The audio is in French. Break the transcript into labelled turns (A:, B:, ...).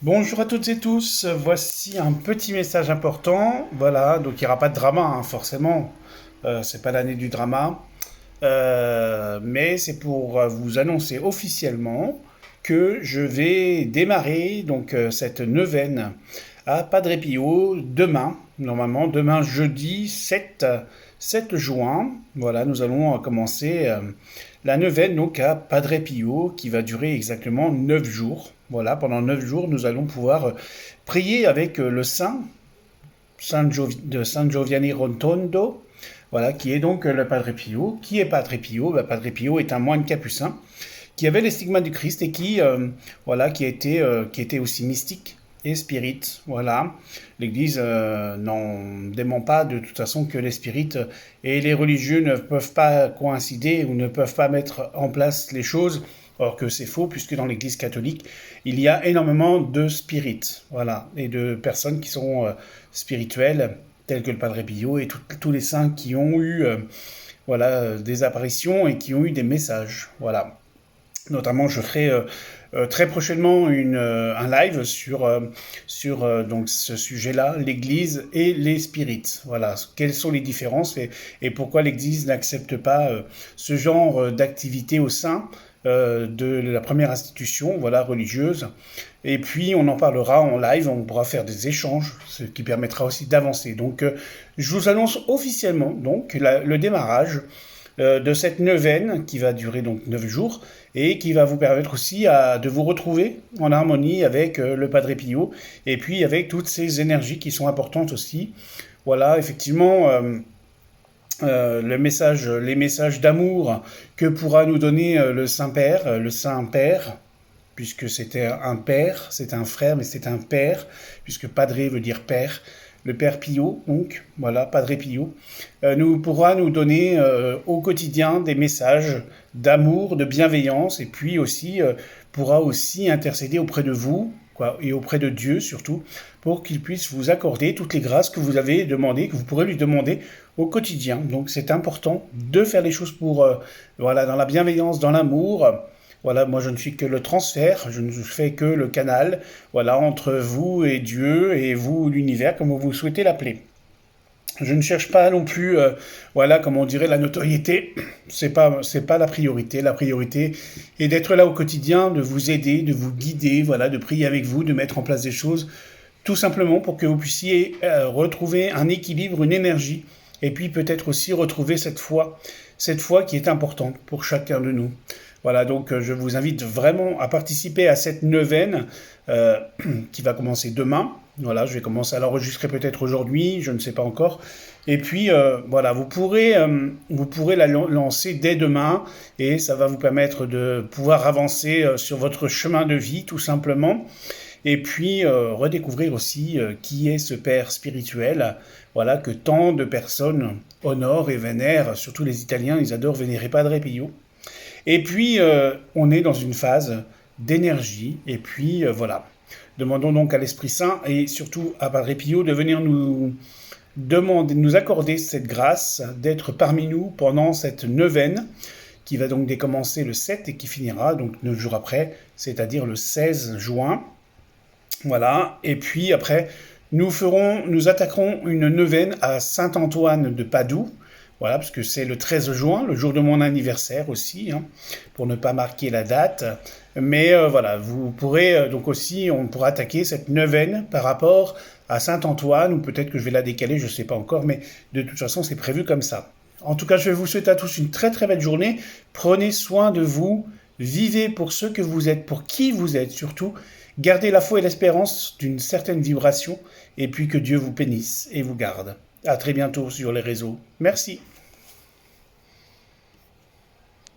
A: Bonjour à toutes et tous, voici un petit message important. Voilà, donc il n'y aura pas de drama, hein, forcément. C'est pas l'année du drama. Mais c'est pour vous annoncer officiellement que je vais démarrer cette neuvaine à Padre Pio demain, normalement demain jeudi 7 juin. Voilà, nous allons commencer la neuvaine donc à Padre Pio qui va durer exactement 9 jours. Voilà, pendant 9 jours, nous allons pouvoir prier avec le saint de San Giovanni Rotondo, voilà, qui est donc le Padre Pio. Qui est Padre Pio? Padre Pio est un moine capucin qui avait les stigmates du Christ et voilà, qui était aussi mystique et spirit. Voilà, l'Église n'en dément pas de toute façon que les spirites et les religieux ne peuvent pas coïncider ou ne peuvent pas mettre en place les choses. Or que c'est faux, puisque dans l'Église catholique, il y a énormément de spirites, voilà, et de personnes qui sont spirituelles, telles que le Padre Pio et tous les saints qui ont eu voilà, des apparitions et qui ont eu des messages. Voilà. Notamment, je ferai très prochainement un live sur donc ce sujet-là, l'Église et les spirites. Voilà, quelles sont les différences et pourquoi l'Église n'accepte pas ce genre d'activité au sein de la première institution, voilà, religieuse. Et puis, on en parlera en live, on pourra faire des échanges, ce qui permettra aussi d'avancer. Donc, je vous annonce officiellement donc le démarrage de cette neuvaine qui va durer donc 9 jours et qui va vous permettre aussi de vous retrouver en harmonie avec le Padre Pio et puis avec toutes ces énergies qui sont importantes aussi. Voilà, effectivement, les messages d'amour que pourra nous donner le Saint-Père, puisque c'était un père, c'est un frère, mais c'est un père, puisque Padre veut dire père. Le Père Pio, donc, voilà, Padre Pio, pourra nous donner au quotidien des messages d'amour, de bienveillance, et puis aussi pourra aussi intercéder auprès de vous, quoi, et auprès de Dieu surtout, pour qu'il puisse vous accorder toutes les grâces que vous avez demandées, que vous pourrez lui demander au quotidien. Donc c'est important de faire les choses pour, voilà, dans la bienveillance, dans l'amour. Voilà, moi je ne suis que le transfert, je ne fais que le canal, voilà, entre vous et Dieu et vous l'univers, comme vous souhaitez l'appeler. Je ne cherche pas non plus, voilà, comme on dirait, la notoriété. C'est pas la priorité. La priorité est d'être là au quotidien, de vous aider, de vous guider, voilà, de prier avec vous, de mettre en place des choses, tout simplement pour que vous puissiez retrouver un équilibre, une énergie, et puis peut-être aussi retrouver cette foi qui est importante pour chacun de nous. Voilà, donc je vous invite vraiment à participer à cette neuvaine euh, qui va commencer demain. Voilà, je vais commencer à l'enregistrer peut-être aujourd'hui, je ne sais pas encore. Et puis voilà, vous pourrez la lancer dès demain et ça va vous permettre de pouvoir avancer sur votre chemin de vie tout simplement. Et puis redécouvrir aussi qui est ce Père spirituel, voilà, que tant de personnes honorent et vénèrent, surtout les Italiens, ils adorent vénérer Padre Pio. Et puis, on est dans une phase d'énergie. Et puis, voilà. Demandons donc à l'Esprit Saint et surtout à Padre Pio de venir nous accorder cette grâce d'être parmi nous pendant cette neuvaine qui va donc décommencer le 7 et qui finira donc 9 jours après, c'est-à-dire le 16 juin. Voilà. Et puis après, nous attaquerons une neuvaine à Saint-Antoine de Padoue. Voilà, parce que c'est le 13 juin, le jour de mon anniversaire aussi, hein, pour ne pas marquer la date. Mais voilà, vous pourrez donc aussi, on pourra attaquer cette neuvaine par rapport à Saint-Antoine, ou peut-être que je vais la décaler, je ne sais pas encore, mais de toute façon, c'est prévu comme ça. En tout cas, je vous souhaite à tous une très très belle journée. Prenez soin de vous, vivez pour ce que vous êtes, pour qui vous êtes surtout. Gardez la foi et l'espérance d'une certaine vibration, et puis que Dieu vous bénisse et vous garde. À très bientôt sur les réseaux. Merci.